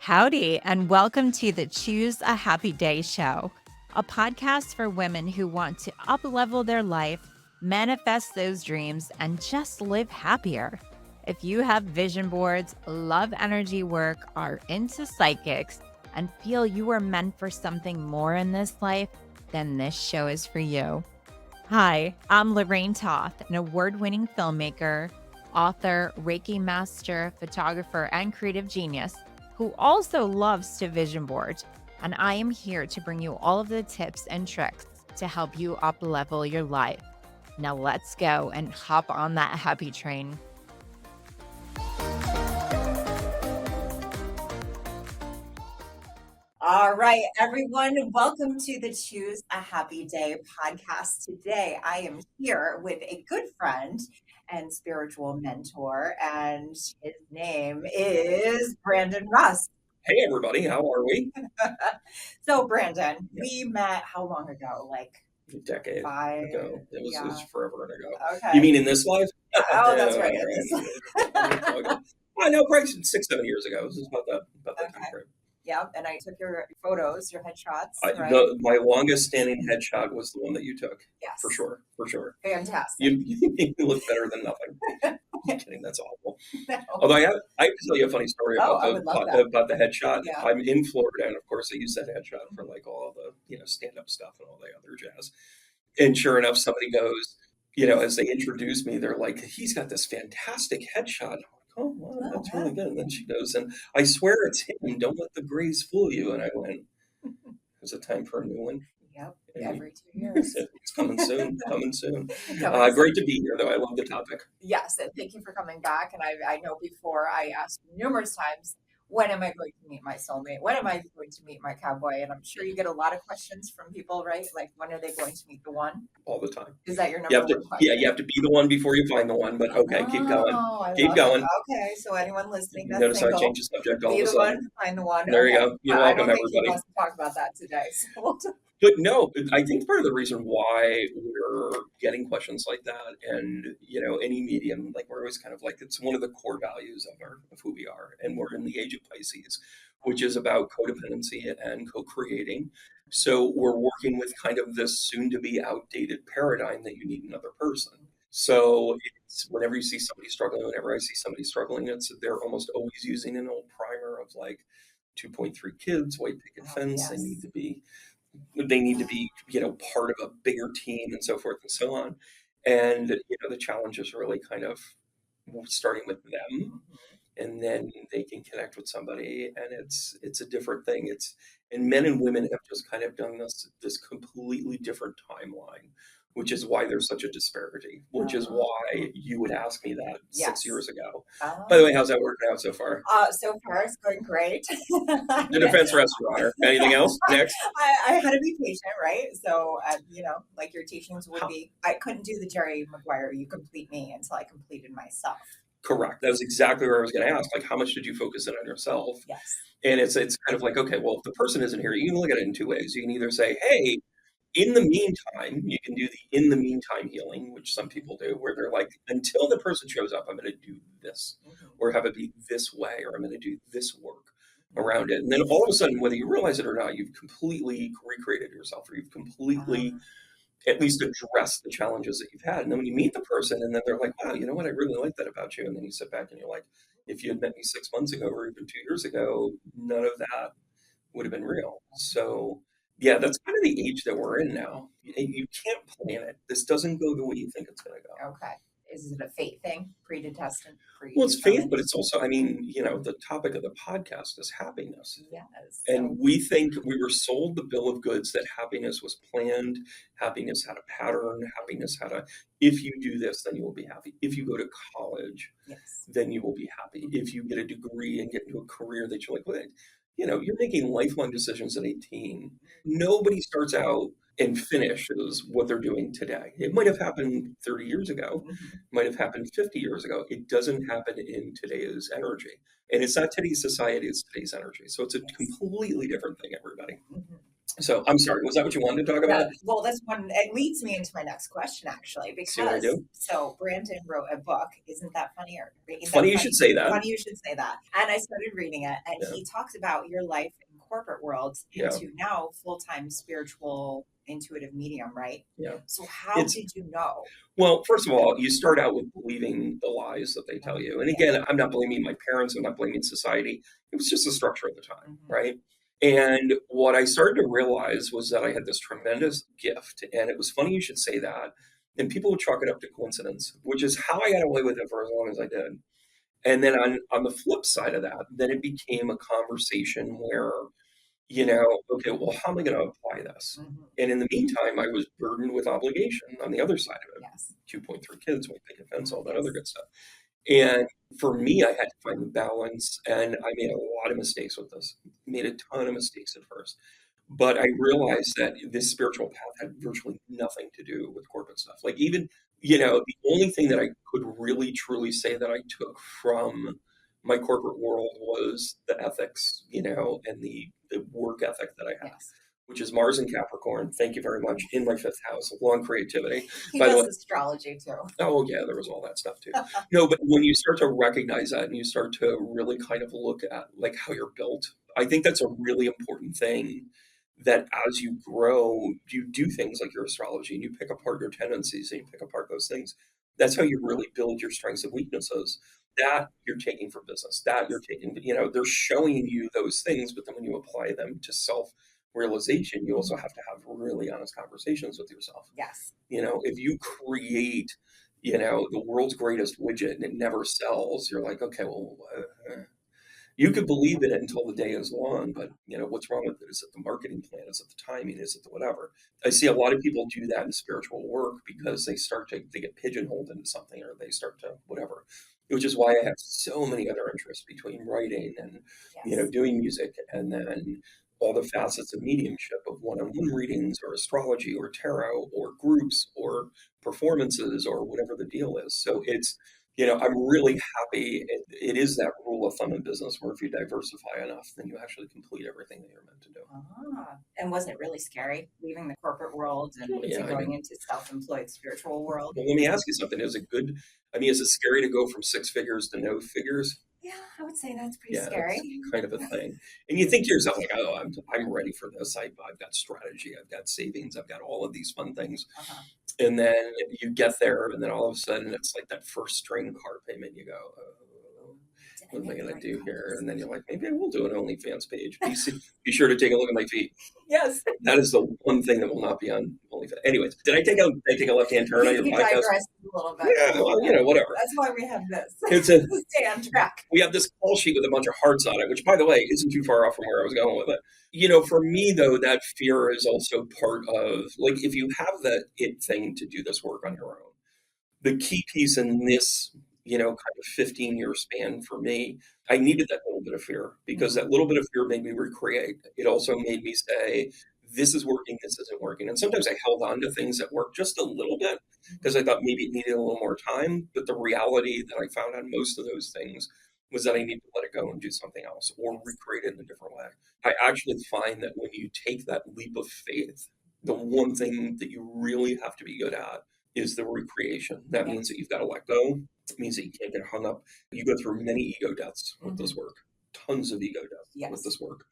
Howdy, and welcome to the Choose a Happy Day show, a podcast for women who want to up-level their life, manifest those dreams, and just live happier. If you have vision boards, love energy work, are into psychics, and feel you are meant for something more in this life, then this show is for you. Hi, I'm Lorraine Toth, an award-winning filmmaker, author, Reiki master, photographer, and creative genius who also loves to vision board. And I am here to bring you all of the tips and tricks to help you up-level your life. Now let's go and hop on that happy train. All right, everyone, welcome to the Choose a Happy Day podcast. Today, I am here with a good friend and spiritual mentor, and his name is Brandon Russ. Hey, everybody, how are we? So, Brandon, we met how long ago? Like A decade ago. It was forever ago. Okay. You mean in this life? Oh, that's right. I know, probably 6-7 years ago. This is about that Okay. time frame. Yeah, and I took your photos, your headshots, right? My longest standing headshot was the one that you took. Yes. For sure. Fantastic. You look better than nothing. I'm kidding, that's awful. No. Although I have to tell you a funny story I would love that. about the headshot. Yeah. I'm in Florida, and of course I use that headshot for like all the stand-up stuff and all the other jazz. And sure enough, somebody goes, as they introduce me, they're like, he's got this fantastic headshot. Oh, wow, that's really good. And then she goes, and I swear it's him. Don't let the grays fool you. And I went, is it time for a new one? Yep, And every 2 years. It's coming soon. Coming soon. Coming Great to be here, though. I love the topic. Yes, and thank you for coming back. And I know before I asked you numerous times, when am I going to meet my soulmate? When am I going to meet my cowboy? And I'm sure you get a lot of questions from people, right? Like, when are they going to meet the one? All the time. Is that your number one question? Yeah, you have to be the one before you find the one. But okay, keep going. Keep love going. it. Okay, so anyone listening that's Notice single, I changed the subject all of be a the sudden. one, find the one. There you Okay. go. You're I don't welcome, think he everybody. wants to talk about that today. So But no, I think part of the reason why we're getting questions like that, and any medium, like we're always kind of like, it's one of the core values of who we are, and we're in the age of Pisces, which is about codependency and co-creating. So we're working with kind of this soon-to-be outdated paradigm that you need another person. So it's whenever you see somebody struggling, whenever I see somebody struggling, they're almost always using an old primer of like 2.3 kids, white picket fence. yes. They need to be part of a bigger team and so forth and so on. And the challenge is really kind of starting with them, and then they can connect with somebody, and it's a different thing. And men and women have just kind of done this completely different timeline, which is why there's such a disparity, which is why you would ask me that 6 years ago. By the way, how's that working out so far? So far, it's going great. The defense rests, Your Honor. Anything else? Next. I had to be patient, right? So, like your teachings would be, I couldn't do the Jerry Maguire, you complete me, until I completed myself. Correct. That was exactly where I was going to ask. Like, how much did you focus in on yourself? Yes. And it's kind of like, okay, well, if the person isn't here, you can look at it in two ways. You can either say, hey, in the meantime, you can do the in the meantime healing, which some people do, where they're like, until the person shows up, I'm going to do this, or have it be this way, or I'm going to do this work around it. And then all of a sudden, whether you realize it or not, you've completely recreated yourself, or you've completely at least address the challenges that you've had. And then when you meet the person and then they're like, wow, you know what? I really like that about you. And then you sit back and you're like, if you had met me 6 months ago or even 2 years ago, none of that would have been real. So yeah, that's kind of the age that we're in now. You can't plan it. This doesn't go the way you think it's going to go. Okay. Is it a fate thing? Predestined? Well, it's faith, but it's also, the topic of the podcast is happiness. Yes. And we think we were sold the bill of goods that happiness was planned, happiness had a pattern, happiness had if you do this, then you will be happy. If you go to college, then you will be happy. If you get a degree and get into a career that you're like, well, you're making lifelong decisions at 18. Nobody starts out and finishes what they're doing today. It might have happened 30 years ago, might have happened 50 years ago. It doesn't happen in today's energy. And it's not today's society, it's today's energy. So it's a completely different thing, everybody. So I'm sorry, was that what you wanted to talk about? Well, this one, it leads me into my next question, actually, See what I because do? so Brandon wrote a book. Isn't that funny? Or isn't that Funny you should say that. Funny you should say that. And I started reading it, and Yeah. he talks about your life in corporate world Yeah. into now full-time spiritual intuitive medium, right? Yeah. So how did you know? Well, first of all, you start out with believing the lies that they tell you. And again, I'm not blaming my parents, I'm not blaming society. It was just the structure of the time, right? And what I started to realize was that I had this tremendous gift. And it was funny you should say that. And people would chalk it up to coincidence, which is how I got away with it for as long as I did. And then on the flip side of that, then it became a conversation where, okay, well, how am I going to apply this? And in the meantime, I was burdened with obligation on the other side of it. Yes. 2.3 kids, white picket fence, all that other good stuff. And for me, I had to find the balance, and I made a lot of mistakes with this. Made a ton of mistakes at first. But I realized that this spiritual path had virtually nothing to do with corporate stuff. Like even, the only thing that I could really truly say that I took from my corporate world was the ethics, and the work ethic that I have. Yes. Which is Mars and Capricorn. Thank you very much. In my fifth house, long creativity. He By the does way, astrology too. oh yeah, there was all that stuff too. No, but when you start to recognize that and you start to really kind of look at like how you're built, I think that's a really important thing. That as you grow, you do things like your astrology and you pick apart your tendencies and you pick apart those things. That's how you really build your strengths and weaknesses. That you're taking for business. That you're taking, they're showing you those things, but then when you apply them to self realization, you also have to have really honest conversations with yourself. Yes. If you create, the world's greatest widget and it never sells, you're like, okay, well, you could believe in it until the day is long, but what's wrong with it? Is it the marketing plan? Is it the timing? Is it the whatever? I see a lot of people do that in spiritual work because they get pigeonholed into something or they start to whatever. Which is why I have so many other interests between writing and doing music and then all the facets of mediumship of one-on-one readings or astrology or tarot or groups or performances or whatever the deal is. So I'm really happy. It is that rule of thumb in business where if you diversify enough, then you actually complete everything that you're meant to do. And wasn't it really scary leaving the corporate world and going into self-employed spiritual world? Well, let me ask you something. Is it good? Is it scary to go from six figures to no figures? Yeah, I would say that's pretty scary. It's kind of a thing. And you think to yourself, like, oh, I'm ready for this. I've got strategy. I've got savings. I've got all of these fun things. And then you get there, and then all of a sudden, it's like that first string car payment. You go, oh, what am I going to do here? And then you're like, maybe I will do an OnlyFans page. Be sure to take a look at my feet. Yes. That is the one thing that will not be on OnlyFans. Anyways, did I take a left-hand turn on your podcast? Digressed a little bit. Yeah, well, whatever. That's why we have this. Stay on track. We have this call sheet with a bunch of hearts on it, which, by the way, isn't too far off from where I was going with it. For me, though, that fear is also part of, like, if you have that it thing to do this work on your own, the key piece in this, kind of 15-year span for me, I needed that little bit of fear because that little bit of fear made me recreate. It also made me say, this is working, this isn't working. And sometimes I held on to things that worked just a little bit because I thought maybe it needed a little more time. But the reality that I found on most of those things was that I need to let it go and do something else or recreate it in a different way. I actually find that when you take that leap of faith, the one thing that you really have to be good at is the recreation. That means that you've got to let go. It means that you can't get hung up. You go through many ego deaths with this work, tons of ego deaths with this work.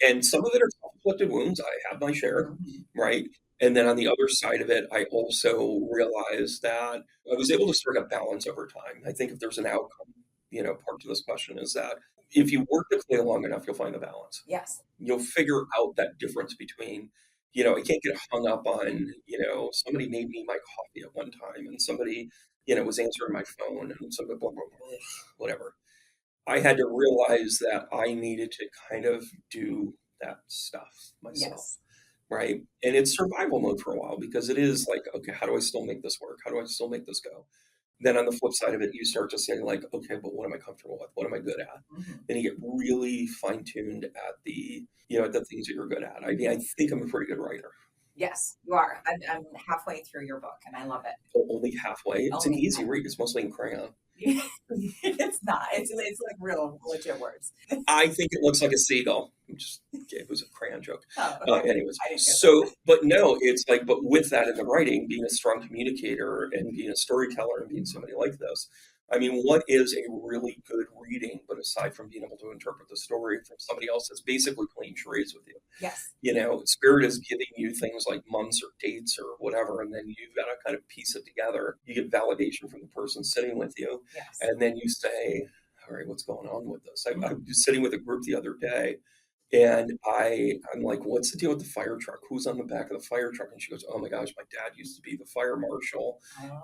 And some of it are self-inflicted wounds. I have my share, right? And then on the other side of it, I also realized that I was able to strike a balance over time. I think if there's an outcome, part to this question is that if you work the clay long enough, you'll find the balance. Yes. You'll figure out that difference between, I can't get hung up on, somebody made me my coffee at one time and somebody, was answering my phone and somebody, blah, blah, blah, whatever. I had to realize that I needed to kind of do that stuff myself, right? And it's survival mode for a while because it is like, okay, how do I still make this work? How do I still make this go? Then on the flip side of it, you start to say like, okay, but what am I comfortable with? What am I good at? Then you get really fine-tuned at the, at the things that you're good at. I think I'm a pretty good writer. Yes, you are. I'm halfway through your book and I love it. Only halfway. It's an easy read. It's mostly in crayon. It's not. It's like real legit words. I think it looks like a seagull. It was a crayon joke. Oh, okay. Anyways, I didn't get that. so, but no, it's like, but with that in the writing, being a strong communicator and being a storyteller and being somebody like this, I mean, what is a really good reading, but aside from being able to interpret the story from somebody else that's basically playing charades with you? Yes. Spirit is giving you things like months or dates or whatever, and then you've got to kind of piece it together. You get validation from the person sitting with you, Yes. and then you say, all right, what's going on with this? I was sitting with a group the other day, and I'm like, what's the deal with the fire truck? Who's on the back of the fire truck? And she goes, oh my gosh, my dad used to be the fire marshal,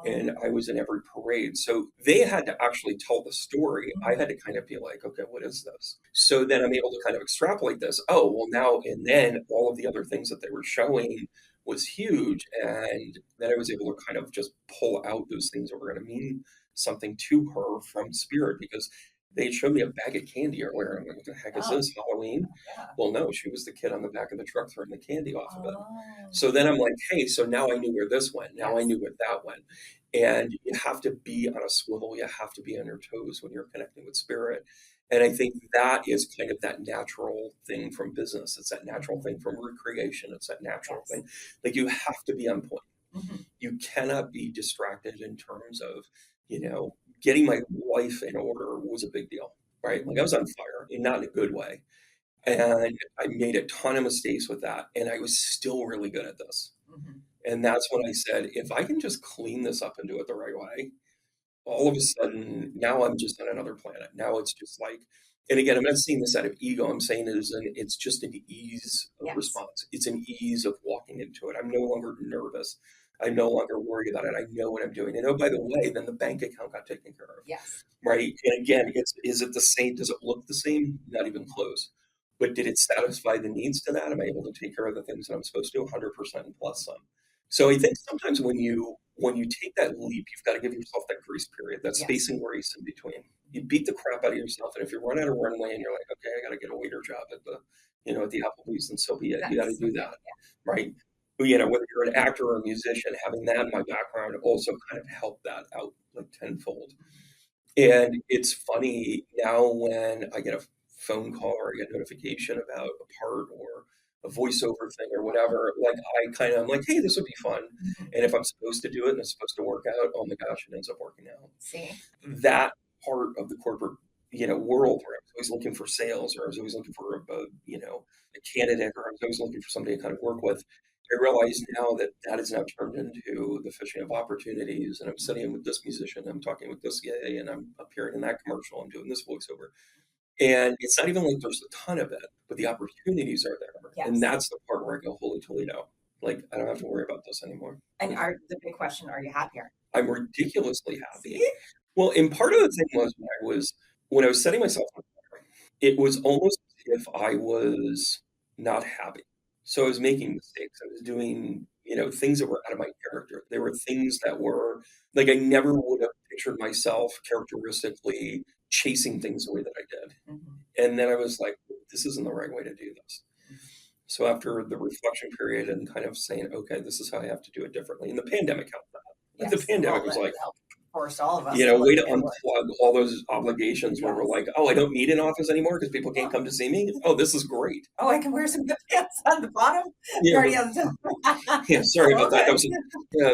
and I was in every parade. So they had to actually tell the story. I had to kind of be like, okay, what is this? So then I'm able to kind of extrapolate this. Oh, well, now, and then all of the other things that they were showing was huge. And then I was able to kind of just pull out those things that were going to mean something to her from spirit, because they showed me a bag of candy earlier. I'm like, what the heck is this, Halloween? Yeah. Well, no, she was the kid on the back of the truck throwing the candy off of it. Oh. So then I'm like, hey, so now I knew where this went. Now I knew where that went. And you have to be on a swivel. You have to be on your toes when you're connecting with spirit. And I think that is kind of that natural thing from business. It's that natural thing from recreation. It's that natural thing. Like, you have to be on point. You cannot be distracted in terms of, getting my life in order was a big deal, right? Like, I was on fire, and not in a good way. And I made a ton of mistakes with that. And I was still really good at this. And that's when I said, if I can just clean this up and do it the right way, all of a sudden, now I'm just on another planet. Now it's just like, and again, I'm not seeing this out of ego. I'm saying it's just an ease of response. It's an ease of walking into it. I'm no longer nervous. I'm no longer worried about it. I know what I'm doing. And oh, by the way, then the bank account got taken care of. Yes. Right. And again, is it the same? Does it look the same? Not even close. But did it satisfy the needs to that? Am I able to take care of the things that I'm supposed to? 100% plus some. So I think sometimes when you take that leap, you've got to give yourself that grace period, that space and grace in between. You beat the crap out of yourself, and if you run out of runway and you're like, okay, I got to get a waiter job at the Applebee's, and so be it. You got to do that, right? But, whether you're an actor or a musician, having that in my background also kind of helped that out like tenfold. And it's funny now when I get a phone call or I get a notification about a part or a voiceover thing or whatever, like I'm like, hey, this would be fun. And if I'm supposed to do it and it's supposed to work out, oh my gosh, it ends up working out. See? That part of the corporate, world where I was always looking for sales, or I was always looking for a candidate, or I was always looking for somebody to kind of work with. I realize now that that has now turned into the fishing of opportunities, and I'm sitting with this musician, I'm talking with this guy, and I'm appearing in that commercial, I'm doing this voiceover. And it's not even like there's a ton of it, but the opportunities are there. And that's the part where I go, holy Toledo. Like, I don't have to worry about this anymore. And the big question, are you happier? I'm ridiculously happy. Well, and part of the thing was when I was setting myself on fire, it was almost as if I was not happy. So I was making mistakes. I was doing, things that were out of my character. There were things that were like I never would have pictured myself characteristically chasing things the way that I did. And then I was like, this isn't the right way to do this. So after the reflection period and kind of saying, okay, this is how I have to do it differently. And the pandemic helped that. Like, the pandemic was like, forced all of us. Way to unplug all those obligations where we're like, oh, I don't need an office anymore because people can't come to see me. Oh, this is great. Oh, I can wear some good pants on the bottom. Sorry about that.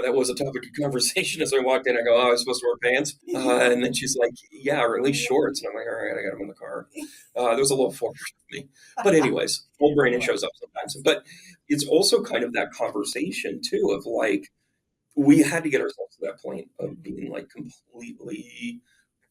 That was a topic of conversation as I walked in. I go, oh, I was supposed to wear pants. And then she's like, yeah, or at least shorts. And I'm like, all right, I got them in the car. There was a little forward for me. But anyways, old brain shows up sometimes. But it's also kind of that conversation too of like, we had to get ourselves to that point of being like completely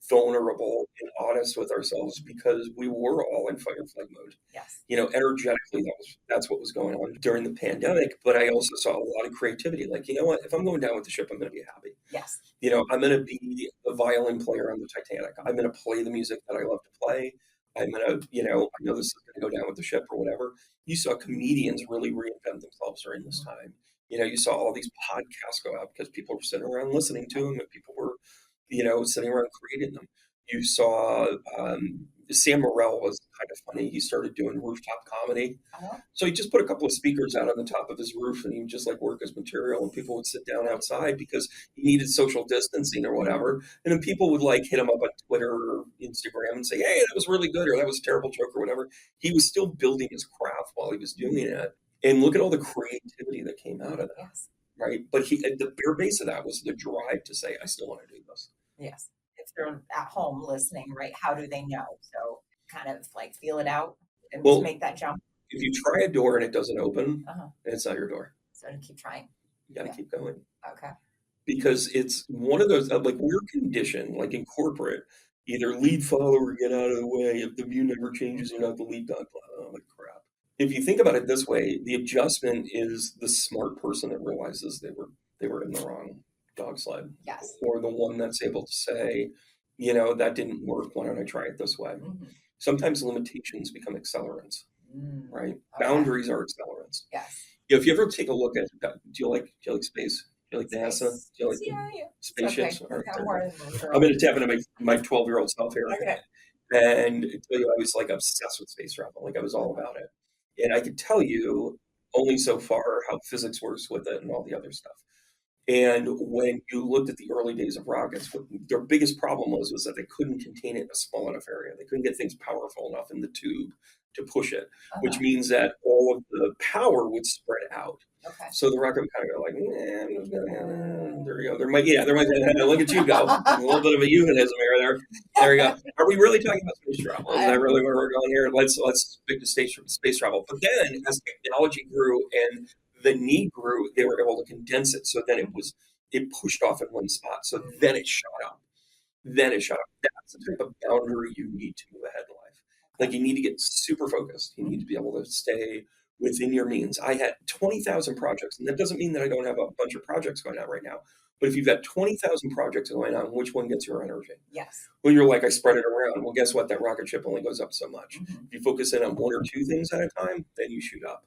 vulnerable and honest with ourselves, because we were all in fight or flight mode. Yes. Energetically, that's what was going on during the pandemic. But I also saw a lot of creativity. Like, you know what? If I'm going down with the ship, I'm going to be happy. Yes. I'm going to be a violin player on the Titanic. I'm going to play the music that I love to play. I'm going to, I know this is going to go down with the ship or whatever. You saw comedians really reinvent themselves during this time. You saw all these podcasts go out because people were sitting around listening to them, and people were, sitting around creating them. You saw Sam Morrell was kind of funny. He started doing rooftop comedy. Uh-huh. So he just put a couple of speakers out on the top of his roof and he would just like work his material and people would sit down outside because he needed social distancing or whatever. And then people would like hit him up on Twitter or Instagram and say, hey, that was really good or that was a terrible joke or whatever. He was still building his craft while he was doing it. And look at all the creativity that came out of that. Yes. Right. But the bare base of that was the drive to say, I still want to do this. Yes. If they're at home listening, right, how do they know? So kind of like feel it out and Well, make that jump. If you try a door and it doesn't open, it's not your door. So keep trying. You got to keep going. Okay. Because it's one of those, like we're conditioned, like in corporate, either lead, follow, or get out of the way. If the view never changes, you're not the lead dog. Oh, like crap. If you think about it this way, the adjustment is the smart person that realizes they were in the wrong dog sled. Yes. Or the one that's able to say, you know, that didn't work. Why don't I try it this way? Sometimes limitations become accelerants, right? Okay. Boundaries are accelerants. Yes. If you ever take a look at, do you like space? Do you like NASA? Do you like spaceships? Okay. I'm going to tap into my 12-year-old self here. Okay. And tell you, I was like obsessed with space travel. Like I was all about it. And I could tell you only so far how physics works with it and all the other stuff. And when you looked at the early days of rockets, what their biggest problem was that they couldn't contain it in a small enough area. They couldn't get things powerful enough in the tube to push it, which means that all of the power would spread out. Okay. So the rocket would kind of go like, there you go. There might look at you go. A little bit of a euphemism there. There you go. Are we really talking about space travel? Is that really where we're going here? Let's stick to space travel. But then as technology grew and the need grew, they were able to condense it. So then it pushed off in one spot. So then it shot up. That's the type of boundary you need to move ahead in life. Like you need to get super focused. You need to be able to stay within your means. I had 20,000 projects, and that doesn't mean that I don't have a bunch of projects going on right now. But if you've got 20,000 projects going on, which one gets your energy? Yes. When you're like, I spread it around. Well, guess what? That rocket ship only goes up so much. If you focus in on one or two things at a time, then you shoot up.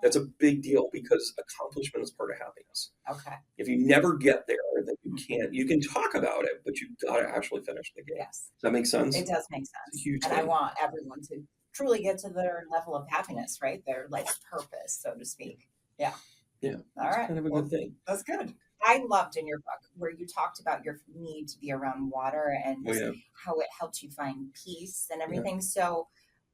That's a big deal because accomplishment is part of happiness. Okay. If you never get there, then you can talk about it, but you've got to actually finish the game. Yes. Does that make sense? It does make sense. It's a huge and thing. I want everyone to truly get to their level of happiness, right? Their life's purpose, so to speak. Yeah. Yeah. All right. Kind of a good thing. That's good. I loved in your book where you talked about your need to be around water and how it helped you find peace and everything. Yeah. So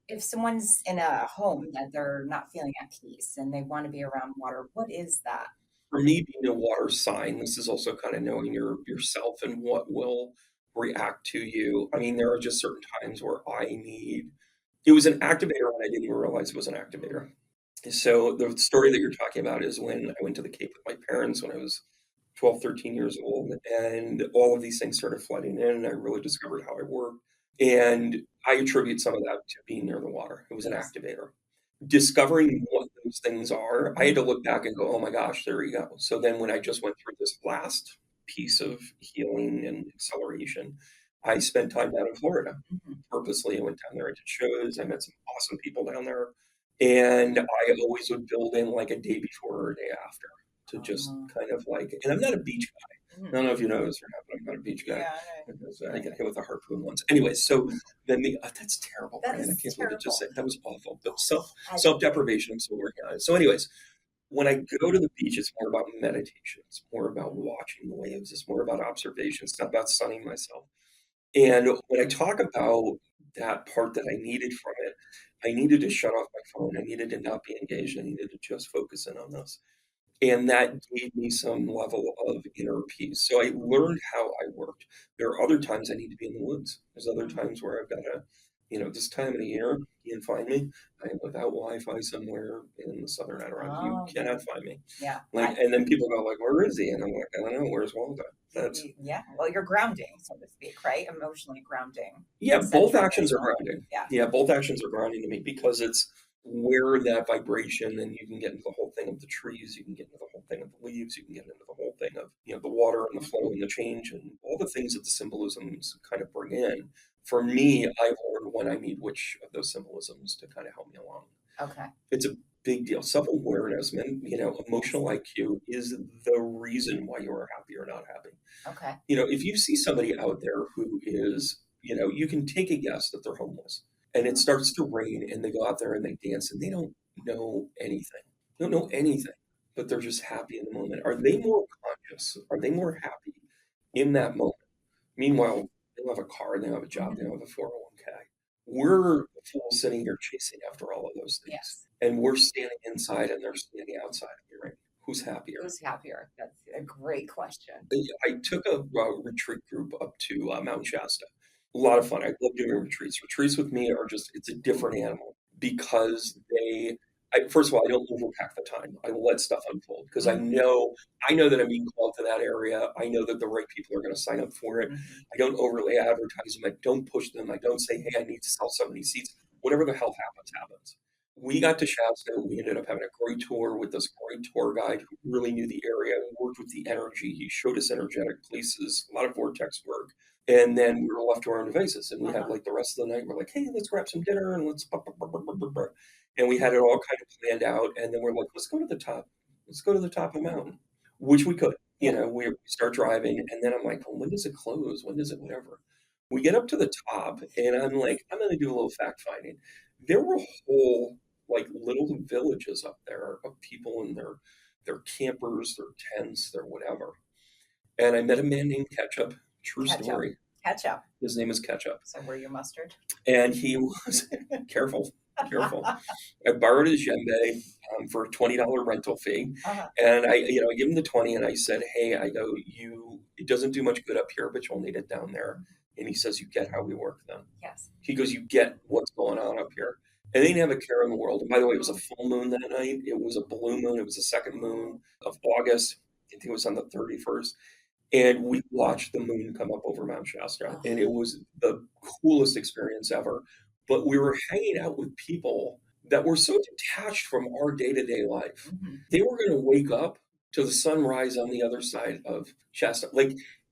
if someone's in a home that they're not feeling at peace and they want to be around water, what is that? For me, being a water sign, this is also kind of knowing yourself and what will react to you. I mean, there are just certain times where it was an activator when I didn't even realize it was an activator. So the story that you're talking about is when I went to the Cape with my parents when I was 12, 13 years old, and all of these things started flooding in, and I really discovered how I work. And I attribute some of that to being near the water. It was an activator. Discovering what those things are, I had to look back and go, oh my gosh, there you go. So then when I just went through this last piece of healing and acceleration, I spent time down in Florida. Purposely, I went down there, I did shows, I met some awesome people down there. And I always would build in like a day before or a day after to just kind of like, and I'm not a beach guy. I don't know if you know this or not, but I'm not a beach guy. Yeah, I got hit with a harpoon once. Anyway, so then that's terrible. That Brian. is I can't believe it just said that was awful. But Oh, self-deprivation, I'm still working on it. So anyways, when I go to the beach, it's more about meditation. It's more about watching the waves. It's more about observation. It's not about sunning myself. And when I talk about that part that I needed from it, I needed to shut off my phone. I needed to not be engaged. I needed to just focus in on this. And that gave me some level of inner peace. So I learned how I worked. There are other times I need to be in the woods. There's other times where I've got to, this time of the year, you can find me. I am without Wi-Fi somewhere in the southern Adirondack. You cannot find me. Yeah. And then people go like, where is he? And I'm like, I don't know. Where's Waldo? Well, you're grounding, so to speak, right? Emotionally grounding. Yeah, both actions are grounding. Yeah, both actions are grounding to me because it's where that vibration, and you can get into the whole thing of the trees, you can get into the whole thing of the leaves, you can get into the whole thing of the water and the flow and the change and all the things that the symbolisms kind of bring in. For me, I've learned when I need which of those symbolisms to kind of help me along. Okay. It's a big deal. Self-awareness, emotional IQ is the reason why you are happy or not happy. Okay. If you see somebody out there who is you can take a guess that they're homeless. And it starts to rain and they go out there and they dance and they don't know anything. They don't know anything, but they're just happy in the moment. Are they more conscious? Are they more happy in that moment? Meanwhile, they don't have a car, they don't have a job, they don't have a 401k. We're the fools sitting here chasing after all of those things. Yes. And we're standing inside and they're standing outside of you, right? Who's happier? Who's happier? That's a great question. I took a retreat group up to Mount Shasta. A lot of fun. I love doing retreats. Retreats with me are it's a different animal because first of all, I don't overpack the time. I let stuff unfold because I know that I'm being called to that area. I know that the right people are going to sign up for it. I don't overly advertise them. I don't push them. I don't say, hey, I need to sell so many seats. Whatever the hell happens. We got to Shasta. We ended up having a great tour with this great tour guide who really knew the area. He worked with the energy. He showed us energetic places, a lot of vortex work. And then we were left to our own devices. And we had the rest of the night, we're like, hey, let's grab some dinner and let's. And we had it all kind of planned out. And then we're like, let's go to the top. Let's go to the top of the mountain, which we could. We start driving. And then I'm like, well, when does it close? When does it whatever? We get up to the top and I'm like, I'm going to do a little fact finding. There were whole little villages up there of people in their campers, their tents, their whatever. And I met a man named Ketchup. True story. Ketchup. His name is Ketchup. So were you mustard? And he was careful. I borrowed his djembe for a $20 rental fee. And I give him the 20 and I said, hey, I go, it doesn't do much good up here, but you'll need it down there. And he says, you get how we work then. Yes. He goes, you get what's going on up here. And they didn't have a care in the world. And by the way, it was a full moon that night. It was a blue moon. It was the second moon of August. I think it was on the 31st. And we watched the moon come up over Mount Shasta. And it was the coolest experience ever. But we were hanging out with people that were so detached from our day-to-day life. They were going to wake up to the sunrise on the other side of Shasta.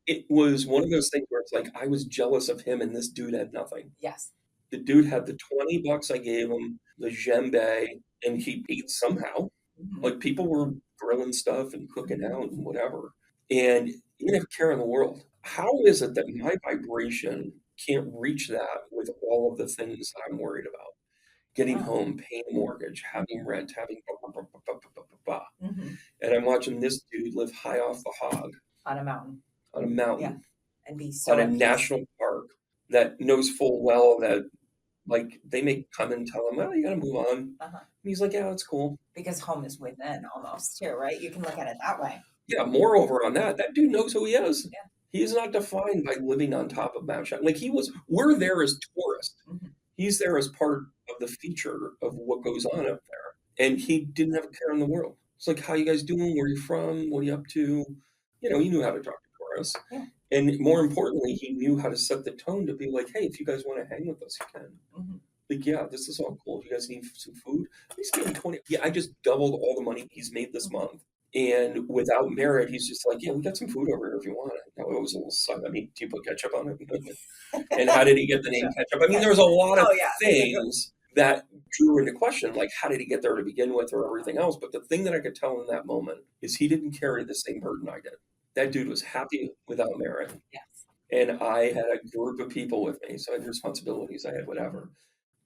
It was one of those things where it's like I was jealous of him and this dude had nothing. Yes. The dude had the $20 I gave him, the djembe, and he ate somehow. People were grilling stuff and cooking out and whatever. And he didn't have a care in the world. How is it that my vibration can't reach that with all of the things that I'm worried about? Getting home, paying a mortgage, having rent, having And I'm watching this dude live high off the hog. On a mountain. Yeah. And be so at a national park that knows full well that they may come and tell him, well, you got to move on. And he's like, yeah, that's cool. Because home is within almost too, right? You can look at it that way. Yeah. Moreover on that dude knows who he is. Yeah. He is not defined by living on top of Mount Shasta. We're there as tourists. He's there as part of the feature of what goes on up there. And he didn't have a care in the world. It's like, how you guys doing? Where are you from? What are you up to? He knew how to talk to tourists. Yeah. And more importantly, he knew how to set the tone to be like, hey, if you guys want to hang with us, you can. Yeah, this is all cool. If you guys need some food, he's giving 20. Yeah, I just doubled all the money he's made this month. And without merit, he's just like, yeah, we got some food over here if you want it. Now, it was a little sudden. Do you put ketchup on it? And how did he get the name Ketchup? There was a lot of things that drew into question, how did he get there to begin with or everything else? But the thing that I could tell in that moment is he didn't carry the same burden I did. That dude was happy without merit. Yes. And I had a group of people with me, so I had responsibilities, I had whatever.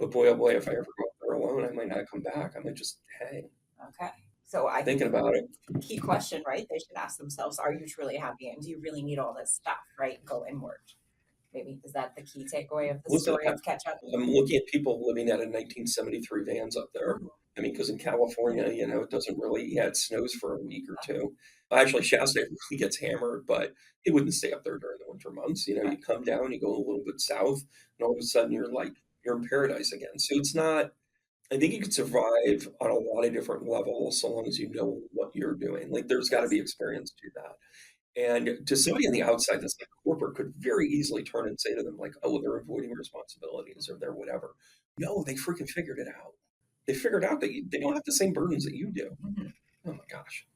But boy, oh boy, if I ever go up there alone, I might not come back. I might just hang. Okay. So I thinking about it. Key question, right? They should ask themselves, are you truly happy? And do you really need all this stuff, right? Go inward. Maybe is that the key takeaway of the story of Ketchup? I'm looking at people living out of 1973 vans up there. Because in California, it doesn't really, it snows for a week or two. Actually, Shasta really gets hammered, but it wouldn't stay up there during the winter months. You come down, you go a little bit south, and all of a sudden you're in paradise again. So it's not, I think you could survive on a lot of different levels so long as you know what you're doing. There's got to be experience to do that. And to somebody on the outside that's corporate could very easily turn and say to them, oh, they're avoiding responsibilities or they're whatever. No, they freaking figured it out. They figured out that they don't have the same burdens that you do. Oh my gosh.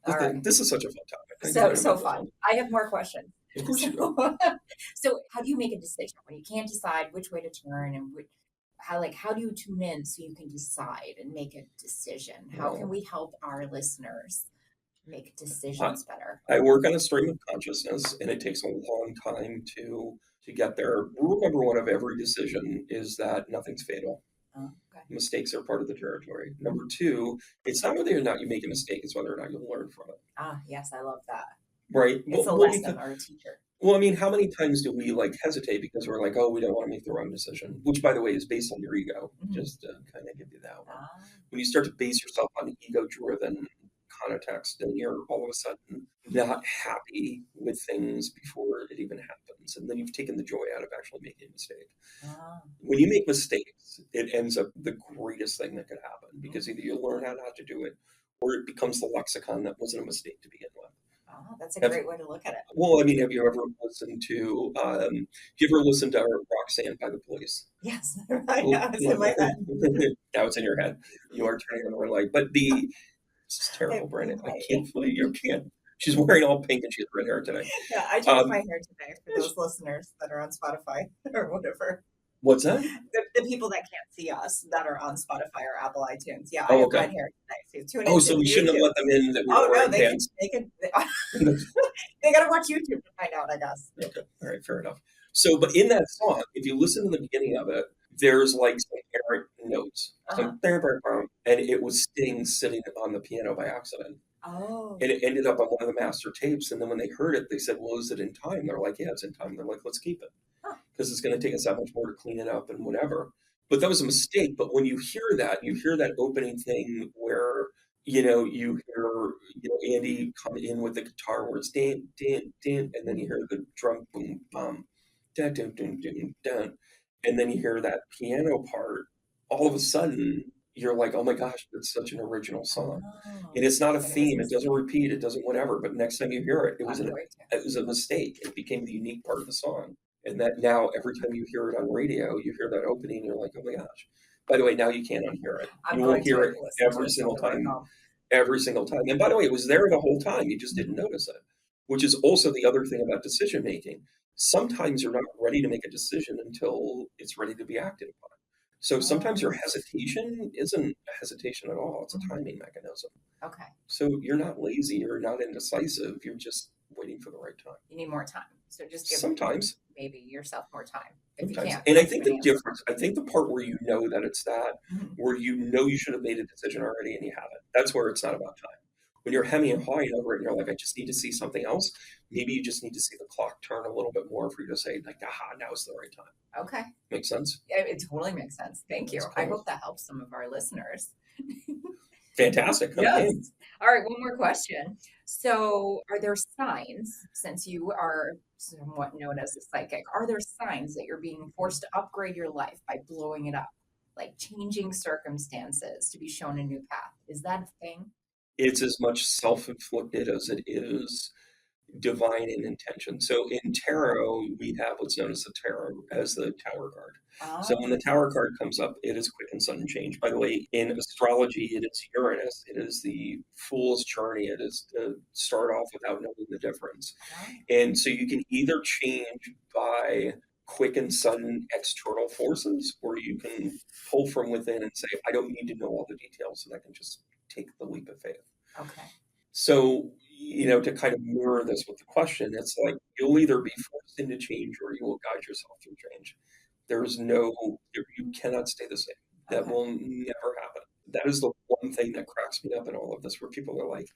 This is such a fun topic. So fun. I have more questions. Of course you do. So how do you make a decision when you can't decide which way to turn and how do you tune in so you can decide and make a decision? How can we help our listeners make decisions better? I work on a stream of consciousness and it takes a long time to to get there. Rule number one of every decision is that nothing's fatal. Oh, okay. Mistakes are part of the territory. Number two, it's not whether or not you make a mistake, it's whether or not you'll learn from it. Ah, yes, I love that. Right? It's a Well, lesson or a teacher. well, I mean, how many times do we like hesitate because we're like, oh, we don't want to make the wrong decision, which, by the way, is based on your ego. Just to kind of give you that one. Ah, When you start to base yourself on ego-driven context, then you're all of a sudden not happy with things before it even happens, and then you've taken the joy out of actually making a mistake. ah, When you make mistakes, it ends up the greatest thing that could happen because either you learn how not to do it, or it becomes the lexicon that wasn't a mistake to begin with. ah, that's a Have- great way to look at it. Well, I mean, have you ever listened to? Have you ever listened to Roxanne by the Police? Yes, I know, it's in my head. Now it's in your head. You are turning on the red light, but it's terrible, Brandon. I can't believe you can't. She's wearing all pink and she has red hair today. Yeah, I changed my hair today for those listeners that are on Spotify or whatever. What's that? The people that can't see us that are on Spotify or Apple iTunes. Yeah, I Oh, have okay. red hair today. So tune Oh, into so we shouldn't have YouTube. let them in that we Oh were no, wearing they pants. they gotta watch YouTube to find out, I guess. Okay, all right, fair enough. So, but in that song, if you listen to the beginning of it, there's like some errant notes, some and it was Sting sitting on the piano by accident. Oh. And it ended up on one of the master tapes. And then when they heard it, they said, well, is it in time? They're like, yeah, it's in time. They're like, let's keep it because it's going to take us that much more to clean it up and whatever. But that was a mistake. But when you hear that opening thing where, you hear, Andy come in with the guitar where it's dan, dan, dan, and then you hear the drum boom, bum, dun, dun, dun, dun, dun. And then you hear that piano part, all of a sudden, you're like, oh my gosh, that's such an original song. Oh. And it's not a theme. It doesn't repeat. It doesn't whatever. But next time you hear it, it was a mistake. It became the unique part of the song. And that now every time you hear it on radio, you hear that opening, you're like, oh my gosh. By the way, now you can't unhear it. You will hear it every single time. Every single time. And by the way, it was there the whole time. You just didn't notice it, which is also the other thing about decision making. Sometimes you're not ready to make a decision until it's ready to be acted upon. So sometimes your hesitation isn't a hesitation at all. It's a timing mechanism. Okay. So you're not lazy. You're not indecisive. You're just waiting for the right time. You need more time. So just give sometimes maybe yourself more time. If you can't. And I think the difference, I think the part where you know that it's that, where you know you should have made a decision already and you haven't, that's where it's not about time. When you're hemming and hawing over it and you're like, I just need to see something else, maybe you just need to see the clock turn a little bit more for you to say, like, aha, now is the right time. Okay. Makes sense? Yeah, it totally makes sense. Thank you. I hope that helps some of our listeners. Fantastic. Okay. Yes. All right, one more question. So, are there signs, since you are somewhat known as a psychic, are there signs that you're being forced to upgrade your life by blowing it up, like changing circumstances to be shown a new path? Is that a thing? It's as much self-inflicted as it is divine in intention. So in tarot, we have what's known as the Tower card. So when the Tower card comes up, it is quick and sudden change. By the way, in astrology, it is Uranus. It is the fool's journey. It is to start off without knowing the difference. And so you can either change by quick and sudden external forces, or you can pull from within and say, I don't need to know all the details, and I can just take the leap of faith. Okay. So, to kind of mirror this with the question, it's like you'll either be forced into change or you will guide yourself through change. You cannot stay the same. That will never happen. That is the one thing that cracks me up in all of this, where people are like,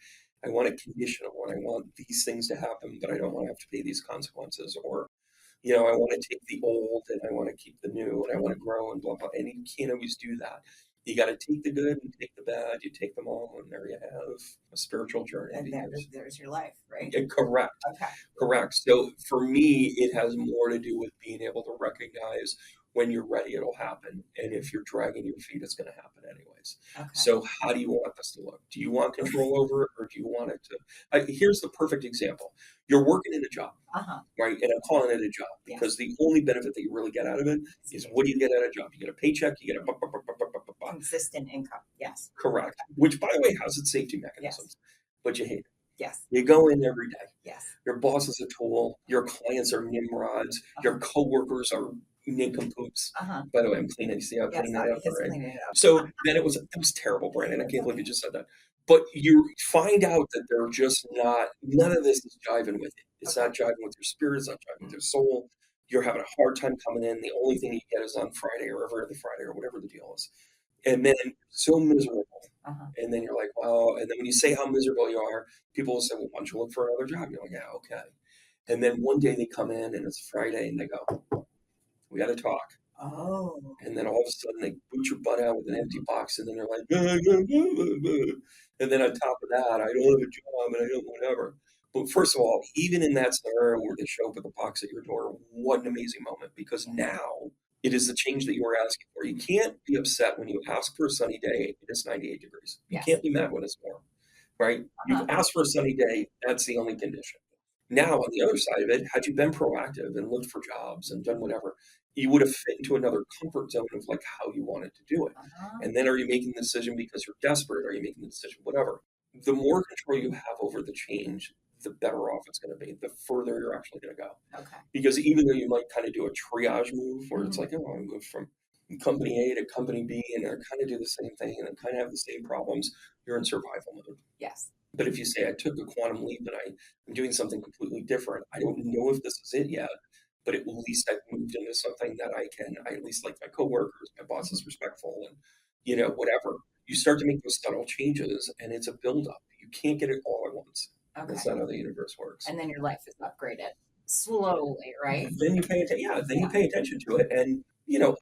I want a conditional one. I want these things to happen, but I don't want to have to pay these consequences. Or, I want to take the old and I want to keep the new and I want to grow and blah, blah. And you can't always do that. You got to take the good and take the bad. You take them all, and there you have a spiritual journey. And there's your life, right? Yeah, correct. Okay. Correct. So for me, it has more to do with being able to recognize when you're ready, it'll happen. And if you're dragging your feet, it's going to happen anyways. Okay. So how do you want this to look? Do you want control over it, or do you want it to? Here's the perfect example. You're working in a job, right? And I'm calling it a job because the only benefit that you really get out of it is, what do you get out of a job? You get a paycheck, you get a consistent income. Yes. Correct. Which, by the way, has its safety mechanisms, but you hate it. Yes. You go in every day. Yes. Your boss is a tool. Your clients are nimrods. Your coworkers are nincompoops. By the way, I'm cleaning. See how I clean that up, right? So then it was terrible, Brandon. I can't believe you just said that. But you find out that they're just none of this is jiving with you. It's not jiving with your spirit. It's not jiving with your soul. You're having a hard time coming in. The only thing you get is on Friday or every other Friday or whatever the deal is. And then so miserable. And then you're like, well, and then when you say how miserable you are, people will say, well, why don't you look for another job? You're like, yeah, okay. And then one day they come in and it's Friday and they go, we got to talk. Oh. And then all of a sudden they boot your butt out with an empty box and then they're like, "Blah, blah, blah, blah, blah." And then on top of that, I don't have a job and I don't whatever. But first of all, even in that scenario where they show up with a box at your door, what an amazing moment, because now it is the change that you were asking for. You can't be upset when you ask for a sunny day and it's 98 degrees. You can't be mad when it's warm, right? You've asked for a sunny day. That's the only condition. Now, on the other side of it, had you been proactive and looked for jobs and done whatever, you would have fit into another comfort zone of like how you wanted to do it. And then are you making the decision because you're desperate? Are you making the decision? Whatever. The more control you have over the change, the better off it's going to be, the further you're actually going to go. Okay. Because even though you might kind of do a triage move where it's like, oh, I move from company A to company B and I kind of do the same thing and I kind of have the same problems, you're in survival mode. Yes. But if you say, I took a quantum leap and I'm doing something completely different, I don't know if this is it yet, but at least I've moved into something that I at least like my coworkers, my boss is respectful and, whatever. You start to make those subtle changes and it's a buildup. You can't get it all at once. Okay. That's not how the universe works. And then your life is upgraded slowly, right? Then you pay attention. You pay attention to it. And,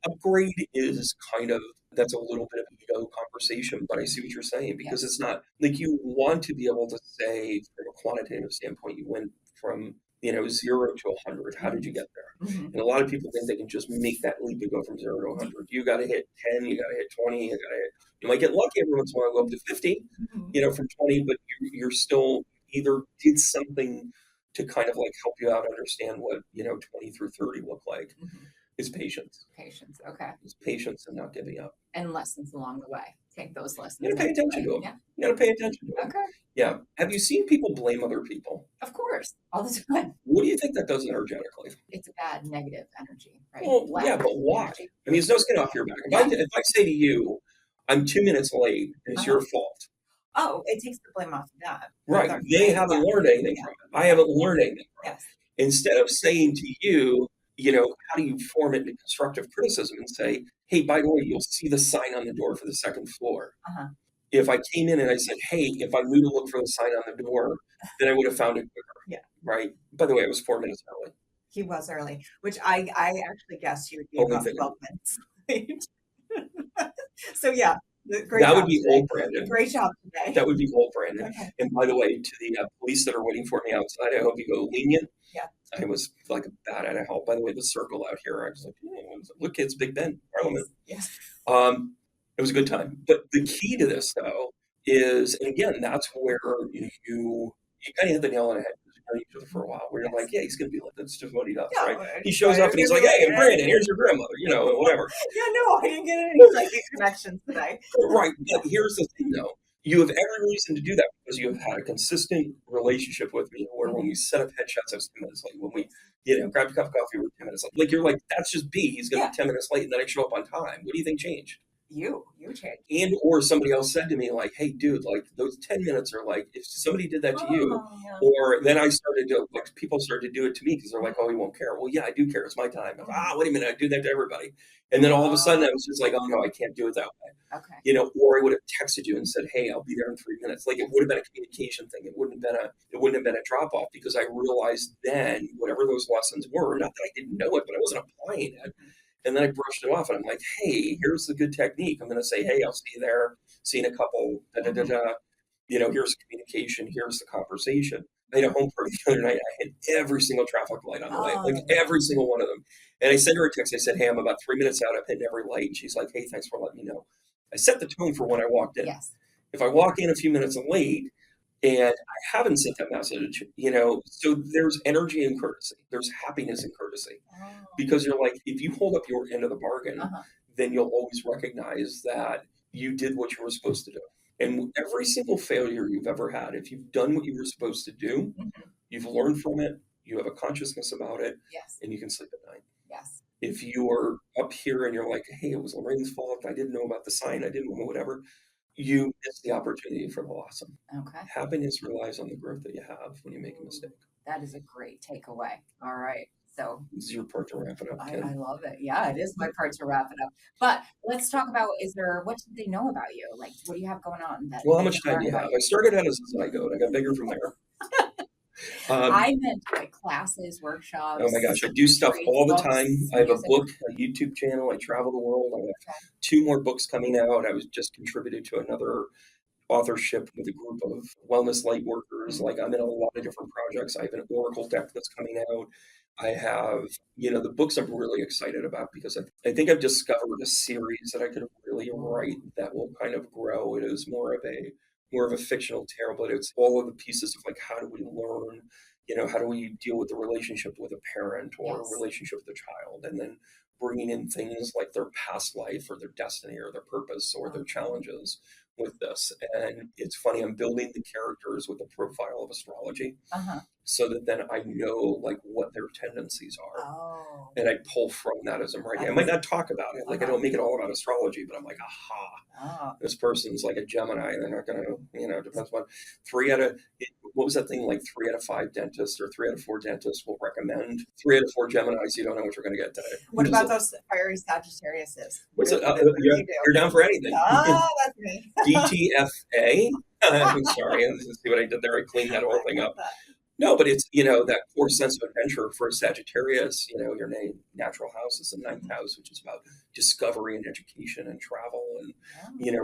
upgrade is kind of, that's a little bit of ego conversation, but I see what you're saying because it's not like you want to be able to say from a quantitative standpoint, you went from, 0 to 100. How did you get there? And a lot of people think they can just make that leap and go from 0 to 100. You got to hit 10, you got to hit 20, you might get lucky every once in a while, go up to 50, from 20, but you're still either did something to kind of like help you out understand what, 20 through 30 look like. Is patience. Patience, okay. It's patience and not giving up. And lessons along the way. Take those lessons. You gotta pay attention to them. Yeah. You gotta pay attention to them. Okay. Yeah. Have you seen people blame other people? Of course, all the time. What do you think that does energetically? It's a bad negative energy, right? Well, yeah, but why? Energy. I mean, it's no skin off your back. If I say to you, I'm 2 minutes late and it's your fault. Oh, it takes the blame off of that. Right. They haven't learned anything from it. I haven't learned anything from it. Instead of saying to you, how do you form it into constructive criticism and say, hey, by the way, you'll see the sign on the door for the second floor. If I came in and I said, hey, if I knew to look for the sign on the door, then I would have found it quicker. Yeah. Right. By the way, I was 4 minutes early. He was early, which I actually guessed you would be about 12 minutes late. So yeah. That would be old Brandon. Great job today. That would be old Brandon. Okay. And by the way, to the police that are waiting for me outside, I hope you go lenient. Yeah. I was like a bat out of hell. By the way, the circle out here, I was like, look, kids, Big Ben, Parliament. Yes. It was a good time. But the key to this, though, is, and again, that's where you kind of hit the nail on the head. Each other for a while, where you're like, yeah, he's gonna be like, that's just what he does, right? He shows up and he's like, hey, Brandon, here's your grandmother, whatever. Yeah, no, I didn't get any psychic connections today. Right, but here's the thing, though. You have every reason to do that because you have had a consistent relationship with me where when we set up headshots, I was 10 minutes late. When we, grabbed a cup of coffee, we were 10 minutes late. Like, you're like, that's just B. He's going to be 10 minutes late and then I show up on time. What do you think changed? You changed. And or somebody else said to me, like, hey, dude, like, those 10 minutes are like, if somebody did that to you, or then I started to, like, people started to do it to me because they're like, oh, he won't care. Well, yeah, I do care. It's my time. Wait a minute, I do that to everybody. And then all of a sudden I was just like, oh, no, I can't do it that way. Okay. Or I would have texted you and said, hey, I'll be there in 3 minutes. Like, it would have been a communication thing. It wouldn't have been a drop off because I realized then whatever those lessons were, not that I didn't know it, but I wasn't applying it. And then I brushed it off and I'm like, hey, here's the good technique. I'm going to say, hey, I'll see you there. See you in a couple, here's the communication. Here's the conversation. I had a home party the other night. I hit every single traffic light on the way, like every single one of them. And I sent her a text. I said, hey, I'm about 3 minutes out. I'm hitting every light. And she's like, hey, thanks for letting me know. I set the tone for when I walked in. Yes. If I walk in a few minutes late and I haven't sent that message, so there's energy and courtesy. There's happiness and courtesy. Because you're like, if you hold up your end of the bargain, then you'll always recognize that you did what you were supposed to do. And every single failure you've ever had, if you've done what you were supposed to do, you've learned from it, you have a consciousness about it, and you can sleep at night. Yes. If you are up here and you're like, hey, it was Lorraine's fault, I didn't know about the sign, I didn't know whatever, you miss the opportunity for the lesson. Okay. Happiness relies on the growth that you have when you make a mistake. That is a great takeaway. All right. So This is your part to wrap it up, I Kim. love it. Yeah, it is my part to wrap it up. But let's talk about, what did they know about you? Like, what do you have going on that Well, how they much can time do learn you about have? you? I started out as a zygote. I got bigger from there. I meant like classes, Oh my workshops, gosh, I do stuff retreats, all the time. books, I have a music. book, a YouTube channel. I travel the world. I have Okay. 2 more books coming out. I was just contributed to another authorship with a group of wellness light workers. Mhm. Like I'm in a lot of different projects. I have an Oracle deck that's coming out. I have, the books I'm really excited about because I think I've discovered a series that I could really write that will kind of grow. It is more of a fictional tale, but it's all of the pieces of like how do we learn, how do we deal with the relationship with a parent or a Yes. relationship with a child, and then bringing in things like their past life or their destiny or their purpose or their challenges with this. And it's funny, I'm building the characters with a profile of astrology Uh-huh. so that then I know like what their tendencies are. Oh, And I pull from that as I'm writing. I that's might not talk about it. Like I uh-huh. don't make it all about astrology, but I'm like, aha, Oh, this person's like a Gemini. They're not gonna, depends on what was that thing like 3 out of 5 dentists or 3 out of 4 dentists will recommend 3 out of 4 Geminis. You don't know what you're gonna get today. what about those fiery Sagittariuses? What's it? What do they do? You're down for anything. Ah, that's me. DTFA. I'm sorry. See what I did there? I cleaned that whole thing I love up. that. No, but it's, that core sense of adventure for a Sagittarius, your natural house is the 9th house, which is about discovery and education and travel and,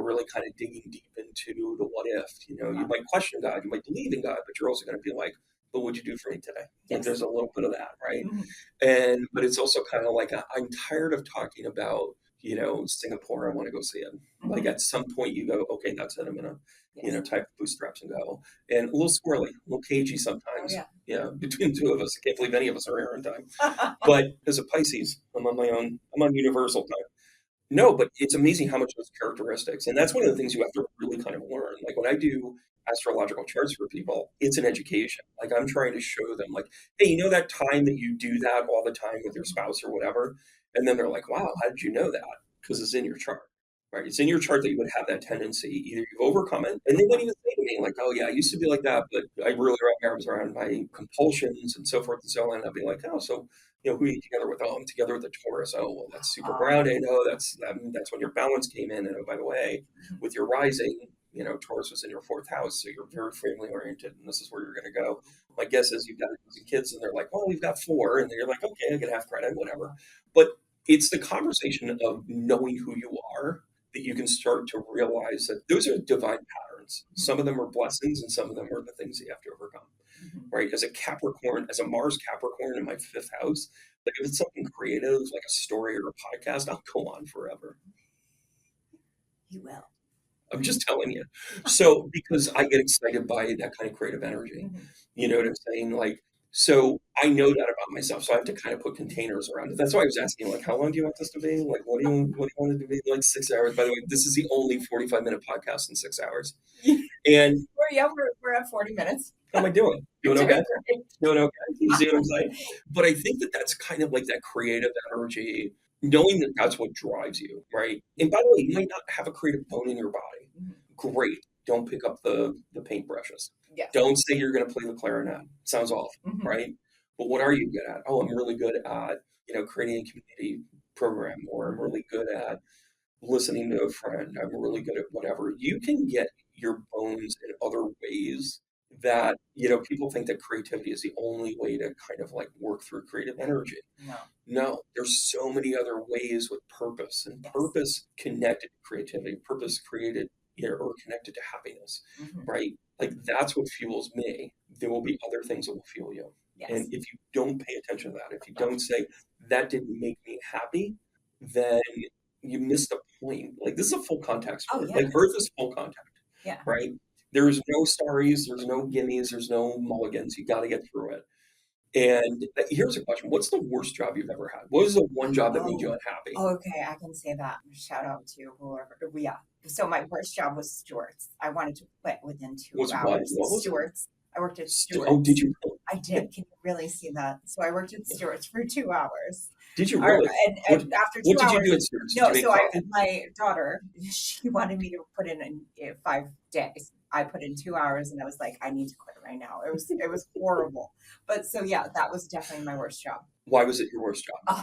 really kind of digging deep into the what if. You might question God, you might believe in God, but you're also going to be like, but what'd you do for me today? Like Yes. there's a little bit of that, right? Mhm. But it's also kind of like, I'm tired of talking about, Singapore, I want to go see it. Like Mhm. at some point you go, okay, that's it. I'm going to, Yes. tie up the bootstraps and go. And a little squirrely, a little cagey Oh, sometimes. yeah. Yeah, between the two of us. I can't believe any of us are here on time. But as a Pisces, I'm on my own. I'm on universal time. No, but it's amazing how much those characteristics, and that's one of the things you have to really kind of learn. Like when I do astrological charts for people, it's an education. Like I'm trying to show them, like, hey, that time that you do that all the time with your spouse or whatever, and then they're like, wow, how did you know that? Because it's in your chart, right? It's in your chart that you would have that tendency. Either you've overcome it, and they might even say to me, like, oh yeah, I used to be like that, but I really wrap my arms around my compulsions and so forth and so on. And I'll be like, oh, so who are you together with? Oh, I'm together with the Taurus. Oh, well, that's super grounded. Oh, that's when your balance came in. And oh, by the way, with your rising, Taurus was in your 4th house, so you're very family oriented, and this is where you're going to go. My guess is you've got kids, and they're like, well, we've got 4, and you're like, okay, I get half credit, whatever. But it's the conversation of knowing who you are that you can start to realize that those are divine patterns. Some of them are blessings, and some of them are the things that you have to overcome. Right? As a Capricorn, as a Mars Capricorn in my 5th house, like if it's something creative, like a story or a podcast, I'll go on forever. You will. I'm just telling you. So, because I get excited by that kind of creative energy, you know what I'm saying? Like, so I know that about myself. So I have to kind of put containers around it. That's why I was asking, like, how long do you want this to be? Like, what do you want it to be? Like 6 hours. By the way, this is the only 45-minute podcast in 6 hours. And We're at 40 minutes. how am I doing? Doing okay? Doing okay. You see what I'm saying? But I think that that's kind of like that creative energy, knowing that that's what drives you, right? And by the way, you might not have a creative bone in your body. Great. Don't pick up the paintbrushes. Yes. Don't say you're going to play the clarinet. Sounds awful, right? But what are you good at? Oh, I'm really good at, creating a community program, or I'm really good at listening to a friend. I'm really good at whatever. You can get your bones in other ways that, people think that creativity is the only way to kind of like work through creative energy. No, there's so many other ways with purpose, and purpose connected to creativity, purpose created, or connected to happiness, right? Like that's what fuels me. There will be other things that will fuel you. Yes. And if you don't pay attention to that, if you don't say that didn't make me happy, then you miss the point. Like this is a full contact sport. Like Earth is full contact. Yeah. Right? There's no starries, there's no gimmies, there's no mulligans. You got to get through it. And here's a question. What's the worst job you've ever had? What was the one job that made you unhappy? Okay, I can say that. Shout out to whoever. Yeah. So my worst job was Stewart's. I wanted to quit within 2 hours. What was Stewart's. I worked at Stewart's. Oh, did you? I did. Can you really see that? So I worked at Stewart's for 2 hours. Did you really? And after 2 what hours. What did you do at Stewart's? No, so my daughter, she wanted me to put in 5 days. I put in 2 hours, and I was like, I need to quit right now. It was horrible. But so yeah, that was definitely my worst job. Why was it your worst job?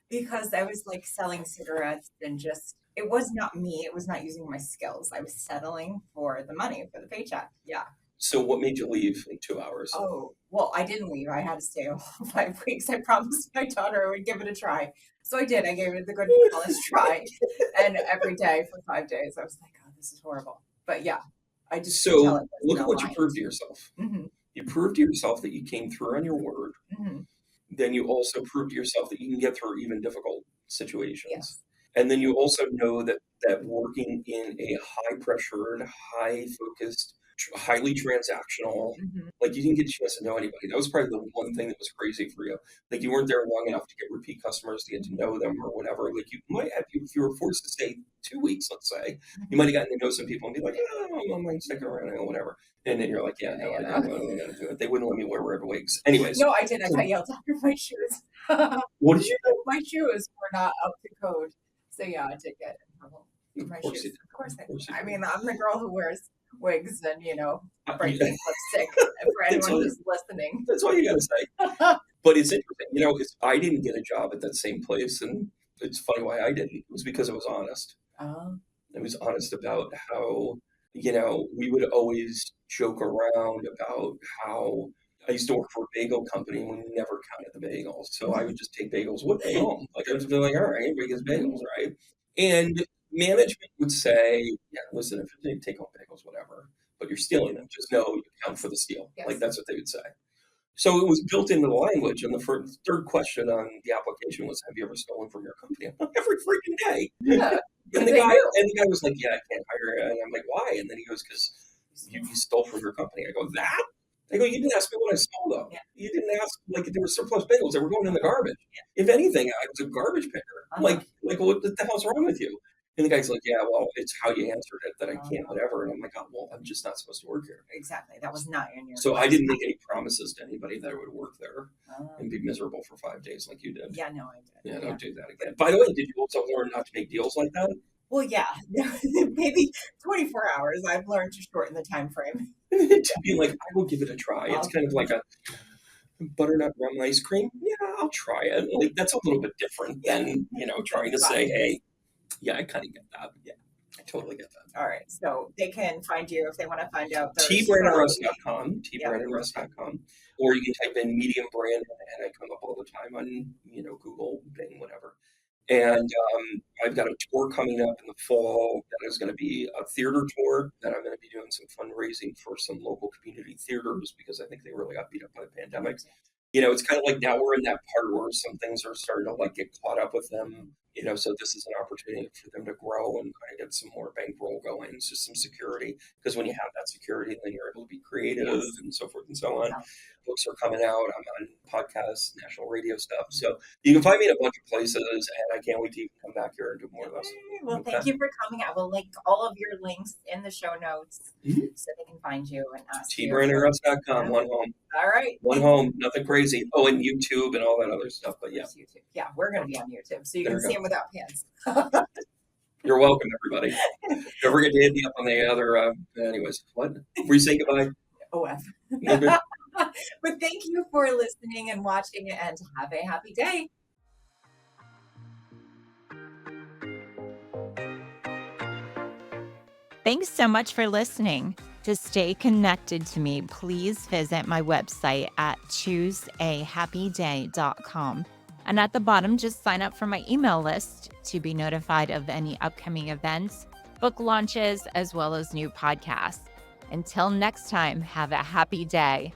Because I was like selling cigarettes and just, it was not me. It was not using my skills. I was settling for the money, for the paycheck. Yeah. So what made you leave in 2 hours? Oh, well, I didn't leave. I had to stay all 5 weeks. I promised my daughter I would give it a try. So I did. I gave it the good college try. And every day for 5 days, I was like, oh, this is horrible. But yeah, I just could tell So it look wasn't at what you aligned. proved to yourself. Hmm. You proved to yourself that you came through on your word. Hmm. Then you also proved to yourself that you can get through even difficult situations. Yes. And then you also know that working in a high pressured, high focused, highly transactional, Hmm. like you didn't get a chance to know anybody. That was probably the one thing that was crazy for you. Like you weren't there long enough to get repeat customers to get to know them or whatever. Like you might have, if you were forced to stay 2 weeks, let's say, you might have gotten to know some people and be like, oh, I'm not sticking around or whatever. And then you're like, yeah, no, I didn't want to do it. They wouldn't let me wear red wigs. Anyways. No, I did. I got yelled after my shoes. What did you do? My shoes were not up to code. So yeah, I did get in trouble for my Of course shoes. you did. Of course I Of course did. you I did. mean, I'm the girl who wears wigs and, breaks Yeah, lipstick for anyone all- who's listening. that's all you got to say. But it's interesting, I didn't get a job at that same place, and it's funny why I didn't. It was because I was honest. Oh, I was honest about how, we would always joke around about how I used to work for a bagel company and we never counted the bagels. So I would just take bagels with me home. Like I would be like, all right, everybody gets bagels, right? And management would say, yeah, listen, if you take home bagels, whatever, but you're stealing them, just know you count for the steal. yes. Like that's what they would say. So it was built into the language. And the third question on the application was, have you ever stolen from your company? I'm like, every freaking day. Yeah. And the They guy do. was like, yeah, I can't hire you. And I'm like, why? And then he goes, because you stole from your company. I go, that? I go, you didn't ask me what I stole though. Yeah. You didn't ask, like, there were surplus bagels that were going in the garbage. If anything, I was a garbage picker. I'm Uh-huh. like, what the hell's wrong with you? And the guy's like, yeah, well, it's how you answered it that I can't, Uh-huh. whatever. And I'm like, oh, well, I'm just not supposed to work here. Exactly. That was not in your. So I didn't make any promises to anybody that I would work there Oh. and be miserable for 5 days like you did. Yeah, no, I did. Yeah, don't do that again. By the way, did you also learn not to make deals like that? Well, yeah, maybe 24 hours. I've learned to shorten the time frame. To be like, I will give it a try. It's Okay. kind of like a butternut rum ice cream. Yeah, I'll try it. Like that's a little bit different than trying to say, hey, yeah, I kind of get that. Yeah, I totally get that. All right. So they can find you if they want to find out. their tbrandonruss.com, Yeah. tbrandonruss.com, or you can type in medium brand, and I come up all the time on Google, Bing, whatever. And I've got a tour coming up in the fall that is going to be a theater tour that I'm going to be doing some fundraising for some local community theaters because I think they really got beat up by the pandemic. It's kind of like now we're in that part where some things are starting to like get caught up with them. So this is an opportunity for them to grow and kind of get some more bankroll going. It's just some security because when you have that security, then you're able to be creative and so forth and so on. Yeah. Books are coming out. I'm on podcasts, national radio stuff. So you can find me in a bunch of places, and I can't wait to even come back here and do more of this. Well, Okay. thank you for coming. I will link all of your links in the show notes so they can find you and ask you. tbrandonruss.com, one home. All right. One home, nothing crazy. Oh, and YouTube and all that other stuff. But yeah, YouTube. Yeah, we're going to be on YouTube, so you There can we see go. them without pants. You're welcome, everybody. Don't forget to hit me up on the other. Anyways, what? Were you saying goodbye? OF. Okay. But thank you for listening and watching, and have a happy day. Thanks so much for listening. To stay connected to me, please visit my website at chooseahappyday.com. And at the bottom, just sign up for my email list to be notified of any upcoming events, book launches, as well as new podcasts. Until next time, have a happy day.